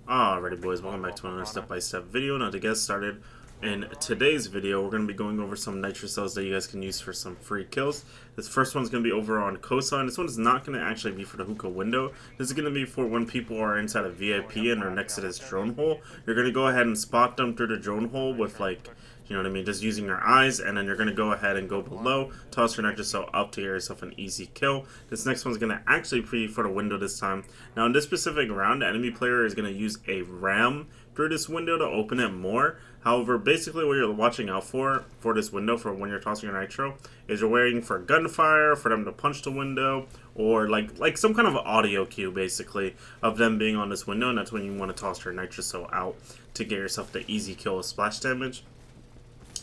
Alrighty boys, welcome back to another step-by-step video. Now to get started, in today's video we're going to be going over some nitro cells that you guys can use for some free kills. This first one's going to be over on Cosign. This one's not going to actually be for the hookah window. This is going to be for when people are inside a VIP and are next to this drone hole. You're going to go ahead and spot them through the drone hole with like, you know what I mean, just using your eyes, and then you're going to go ahead and go below, toss your nitro cell up to get yourself an easy kill. This next one's going to actually be for the window this time. Now in this specific round, the enemy player is going to use a ram through this window to open it more. However, basically what you're watching out for this window for when you're tossing your nitro is you're waiting for gunfire, for them to punch the window, or like some kind of audio cue basically of them being on this window, and that's when you want to toss your nitro cell out to get yourself the easy kill with splash damage.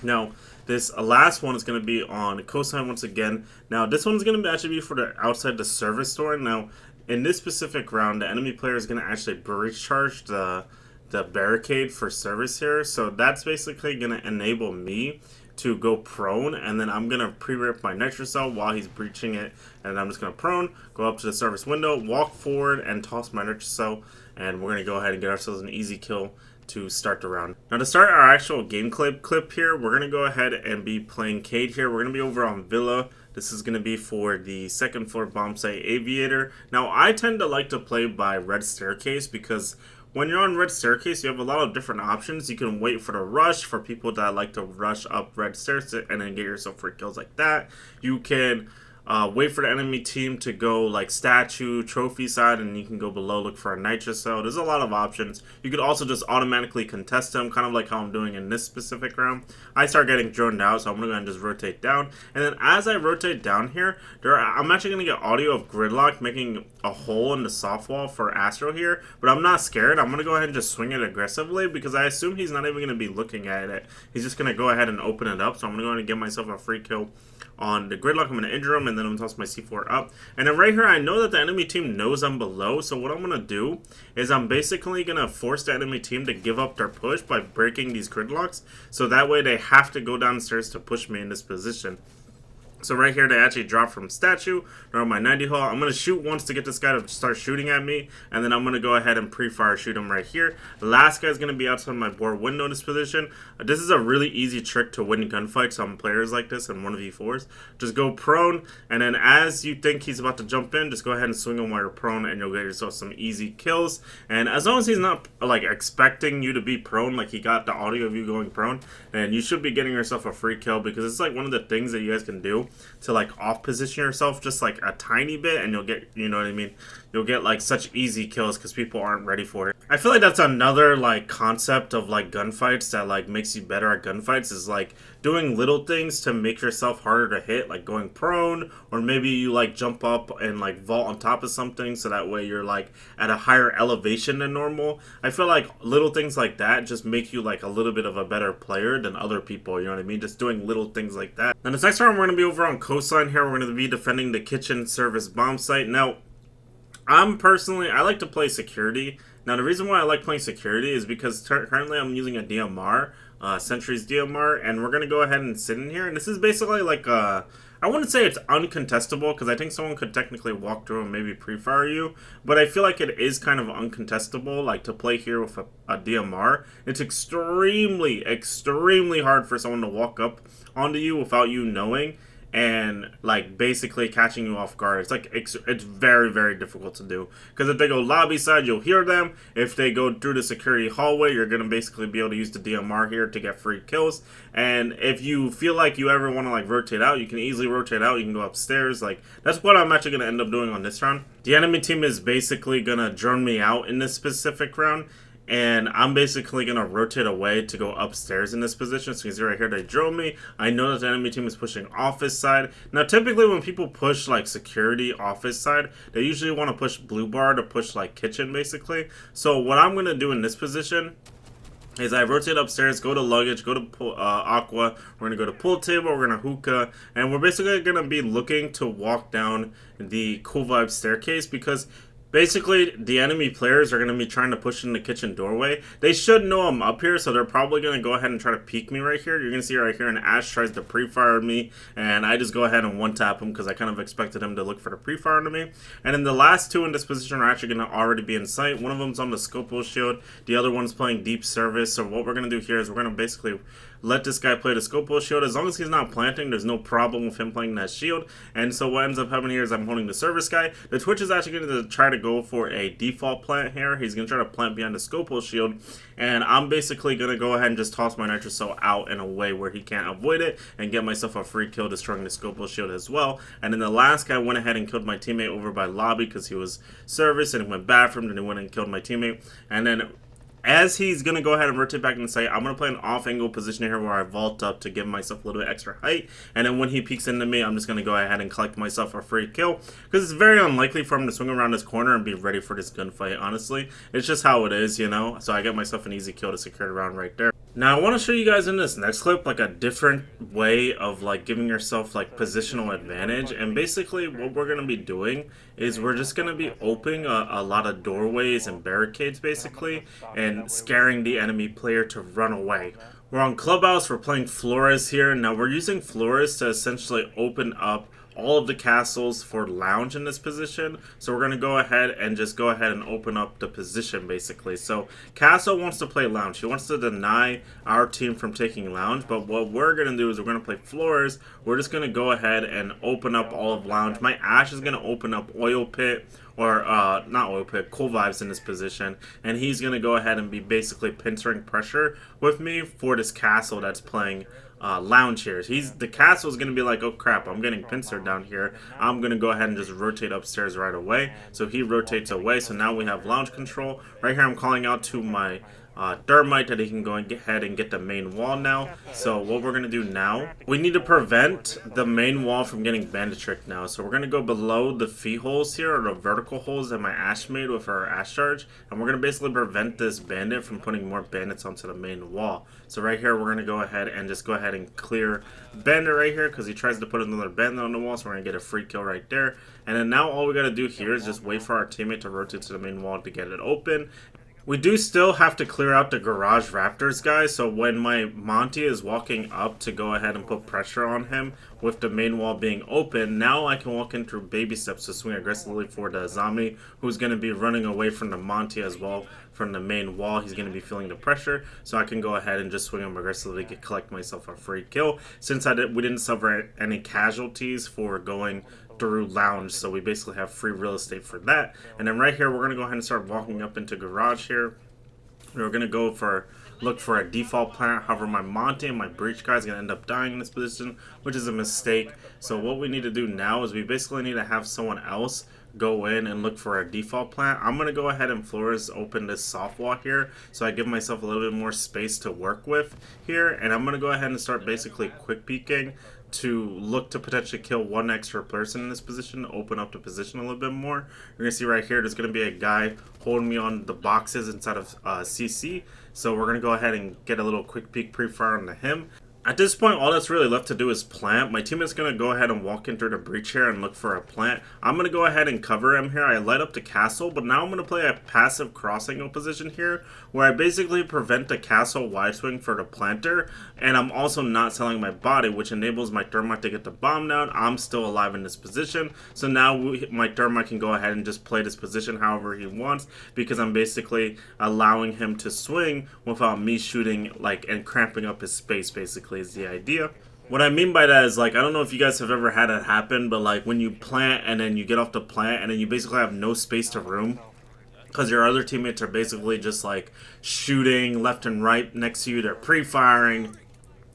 Now, this last one is going to be on Cosign once again. Now, this one's going to actually be for the outside the service store. Now, in this specific round, the enemy player is going to actually breach charge the barricade for service here. So that's basically going to enable me to go prone, and then I'm going to pre-rip my nitro cell while he's breaching it, and I'm just going to prone, go up to the service window, walk forward, and toss my nitro cell, and we're going to go ahead and get ourselves an easy kill to start the round. Now to start our actual game clip here, we're going to go ahead and be playing Cade here. We're going to be over on Villa. This is going to be for the second floor bomb site Aviator. Now I tend to like to play by Red Staircase because when you're on Red Staircase, you have a lot of different options. You can wait for the rush for people that like to rush up Red Stairs and then get yourself free kills like that. You can wait for the enemy team to go like statue, trophy side, and you can go below, look for a nitro cell. There's a lot of options. You could also just automatically contest them, kind of like how I'm doing in this specific round. I start getting droned out, so I'm going to go ahead and just rotate down. And then as I rotate down here, I'm actually going to get audio of Gridlock making a hole in the soft wall for Astro here, but I'm not scared. I'm going to go ahead and just swing it aggressively because I assume he's not even going to be looking at it. He's just going to go ahead and open it up, so I'm going to go ahead and get myself a free kill on the Gridlock. I'm going to injure him, and then I'm going to toss my C4 up. And then right here, I know that the enemy team knows I'm below, so what I'm going to do is I'm basically going to force the enemy team to give up their push by breaking these Gridlocks, so that way they have to go downstairs to push me in this position. So right here, they actually drop from statue. They're on my 90 hull. I'm going to shoot once to get this guy to start shooting at me. And then I'm going to go ahead and pre-fire shoot him right here. The last guy is going to be outside my board window in this position. This is a really easy trick to win gunfights on players like this in 1v4s. Just go prone. And then as you think he's about to jump in, just go ahead and swing him while you're prone. And you'll get yourself some easy kills. And as long as he's not like expecting you to be prone, like he got the audio of you going prone, then you should be getting yourself a free kill. Because it's like one of the things that you guys can do to like off position yourself just like a tiny bit, and you'll get, you know what I mean, you'll get like such easy kills because people aren't ready for it. I feel like that's another like concept of like gunfights that like makes you better at gunfights, is like doing little things to make yourself harder to hit, like going prone, or maybe you like jump up and like vault on top of something so that way you're like at a higher elevation than normal. I feel like little things like that just make you like a little bit of a better player than other people, you know what I mean, just doing little things like that. Now this next round we're going to be over on Cosign here. We're going to be defending the kitchen service bomb site. Now I like to play security. Now the reason why I like playing security is because currently I'm using a DMR, Sentry's DMR, and we're going to go ahead and sit in here. And this is basically like I wouldn't say it's uncontestable because I think someone could technically walk through and maybe pre-fire you, but I feel like it is kind of uncontestable, like to play here with a DMR. It's extremely hard for someone to walk up onto you without you knowing, and like basically catching you off guard. It's like it's very difficult to do, because if they go lobby side, you'll hear them. If they go through the security hallway, you're gonna basically be able to use the DMR here to get free kills. And if you feel like you ever want to like rotate out, you can easily rotate out. You can go upstairs. Like that's what I'm actually gonna end up doing on this round. The enemy team is basically gonna drone me out in this specific round, and I'm basically going to rotate away to go upstairs in this position. So you see right here, they drone me. I know that the enemy team is pushing office side. Now, typically when people push like security office side, they usually want to push blue bar to push like kitchen basically. So what I'm going to do in this position is I rotate upstairs, go to luggage, go to aqua, we're going to go to pool table, we're going to hookah, and we're basically going to be looking to walk down the Cool Vibe staircase, because Basically, the enemy players are going to be trying to push in the kitchen doorway. They should know I'm up here, so they're probably going to go ahead and try to peek me right here. You're going to see right here, and Ash tries to pre-fire me, and I just go ahead and one-tap him because I kind of expected him to look for the pre-fire to me. And then the last two in this position are actually going to already be in sight. One of them's on the Scopo shield. The other one's playing deep service. So what we're going to do here is we're going to basically let this guy play the Scopo shield. As long as he's not planting, there's no problem with him playing that shield. And so what ends up happening here is I'm holding the service guy. The Twitch is actually going to try to go for a default plant here. He's going to try to plant behind the Scopo shield. And I'm basically going to go ahead and just toss my Nitro Cell out in a way where he can't avoid it and get myself a free kill destroying the Scopo shield as well. And then the last guy went ahead and killed my teammate over by lobby because he was service and it went bad for him. Then he went and killed my teammate. And then as he's going to go ahead and rotate back in the site, I'm going to play an off-angle position here where I vault up to give myself a little bit extra height. And then when he peeks into me, I'm just going to go ahead and collect myself a free kill. Because it's very unlikely for him to swing around this corner and be ready for this gunfight, honestly. It's just how it is, you know? So I get myself an easy kill to secure the round right there. Now I want to show you guys in this next clip like a different way of like giving yourself like positional advantage, and basically what we're going to be doing is we're just going to be opening a lot of doorways and barricades basically and scaring the enemy player to run away. We're on Clubhouse, we're playing Flores here. Now we're using Flores to essentially open up all of the castles for lounge in this position. So we're going to go ahead and just go ahead and open up the position basically. So Castle wants to play lounge. He wants to deny our team from taking lounge, but what we're going to do is we're going to play floors. We're just going to go ahead and open up all of lounge. My Ash is going to open up oil pit, or not oil pit, cool vibes in this position, and he's going to go ahead and be basically pincering pressure with me for this castle that's playing lounge here. The castle is going to be like, oh crap, I'm getting pincered down here. I'm going to go ahead and just rotate upstairs right away. So he rotates away. So now we have lounge control. Right here I'm calling out to my Thermite that he can go and get ahead and get the main wall now. So what we're going to do now, we need to prevent the main wall from getting bandit tricked now. So we're going to go below the feet holes here, or the vertical holes that my Ash made with our Ash charge. And we're going to basically prevent this bandit from putting more bandits onto the main wall. So right here, we're going to go ahead and just go ahead and clear bandit right here because he tries to put another bandit on the wall. So we're going to get a free kill right there. And then now all we got to do here is just wait for our teammate to rotate to the main wall to get it open. We do still have to clear out the garage raptors, guys, so when my Monty is walking up to go ahead and put pressure on him with the main wall being open, now I can walk in through baby steps to swing aggressively for the zombie who's going to be running away from the Monty as well from the main wall. He's going to be feeling the pressure, so I can go ahead and just swing him aggressively to collect myself a free kill. Since we didn't suffer any casualties for going through lounge, so we basically have free real estate for that. And then right here we're going to go ahead and start walking up into garage here. We're going to go look for a default plant. However, my Monty and my breach guy is going to end up dying in this position, which is a mistake. So what we need to do now is we basically need to have someone else go in and look for a default plant. I'm going to go ahead and Flores open this soft wall here so I give myself a little bit more space to work with here, and I'm going to go ahead and start basically quick peeking to look to potentially kill one extra person in this position, open up the position a little bit more. You're going to see right here there's going to be a guy holding me on the boxes inside of CC, so we're going to go ahead and get a little quick peek pre-fire onto him. At this point, all that's really left to do is plant. My teammate's going to go ahead and walk in through the breach here and look for a plant. I'm going to go ahead and cover him here. I light up the castle, but now I'm going to play a passive cross angle position here where I basically prevent the castle wide swing for the planter, and I'm also not selling my body, which enables my Thermite to get the bomb down. I'm still alive in this position, so now my Thermite can go ahead and just play this position however he wants because I'm basically allowing him to swing without me shooting and cramping up his space basically. Is the idea. What I mean by that is, I don't know if you guys have ever had it happen, but when you plant and then you get off the plant and then you basically have no space to room because your other teammates are basically just shooting left and right next to you. They're pre-firing,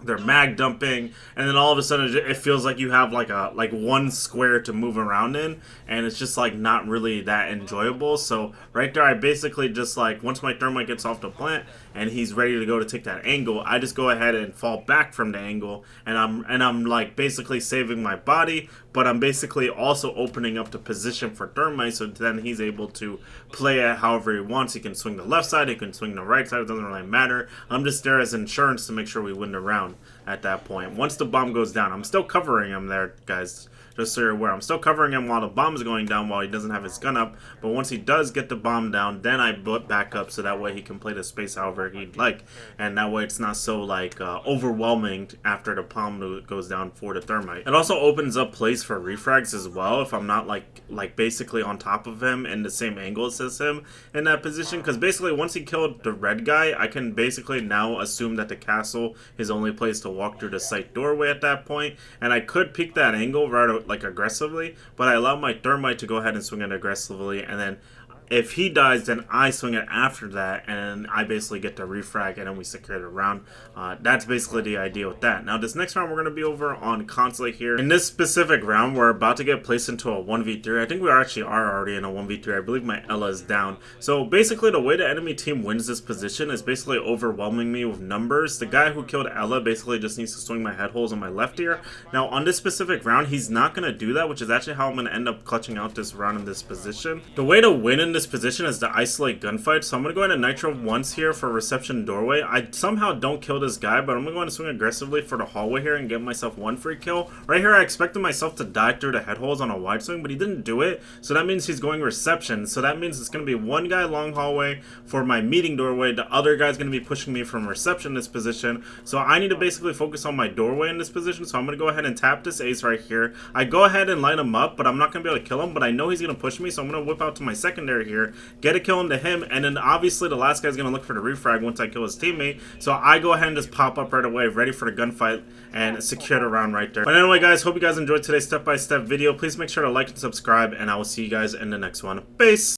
they're mag dumping, and then all of a sudden it feels like you have one square to move around in, and it's just not really that enjoyable. So right there I basically just once my Thermite gets off the plant and he's ready to go to take that angle, I just go ahead and fall back from the angle, and I'm basically saving my body, but I'm basically also opening up the position for Thermite, so then he's able to play it however he wants. He can swing the left side, he can swing the right side, it doesn't really matter. I'm just there as insurance to make sure we win the round at that point. Once the bomb goes down, I'm still covering him there, guys. just so you're aware. I'm still covering him while the bomb is going down while he doesn't have his gun up, but once he does get the bomb down, then I put back up so that way he can play the space however he'd like, and that way it's not so like overwhelming after the bomb goes down for the thermite. It also opens up plays for refrags as well if I'm not like basically on top of him in the same angle as him in that position, because basically once he killed the red guy, I can basically now assume that the castle is only place to walk through the site doorway at that point, and I could peek that angle right like aggressively, but I allow my thermite to go ahead and swing it aggressively, and then if he dies, then I swing it after that, and I basically get to refrag, and then we secure the round. That's basically the idea with that. Now, this next round, we're going to be over on Consulate here. In this specific round, we're about to get placed into a 1v3. I think we actually are already in a 1v3. I believe my Ella is down. So, basically, the way the enemy team wins this position is basically overwhelming me with numbers. The guy who killed Ella basically just needs to swing my head holes on my left ear. Now, on this specific round, he's not going to do that, which is actually how I'm going to end up clutching out this round in this position. The way to win in this position is to isolate gunfight, so I'm going to go ahead and nitro once here for reception doorway. I somehow don't kill this guy, but I'm going to go ahead and swing aggressively for the hallway here and get myself one free kill. Right here I expected myself to die through the head holes on a wide swing, but he didn't do it, so that means he's going reception. So that means it's going to be one guy long hallway for my meeting doorway, the other guy's going to be pushing me from reception in this position, so I need to basically focus on my doorway in this position. So I'm going to go ahead and tap this ace right here. I go ahead and line him up, but I'm not going to be able to kill him, but I know he's going to push me, so I'm going to whip out to my secondary here, get a kill into him, and then obviously the last guy's going to look for the refrag once I kill his teammate, so I go ahead and just pop up right away, ready for the gunfight, and secure the round right there. But anyway guys, hope you guys enjoyed today's step-by-step video. Please make sure to like and subscribe, and I will see you guys in the next one. Peace!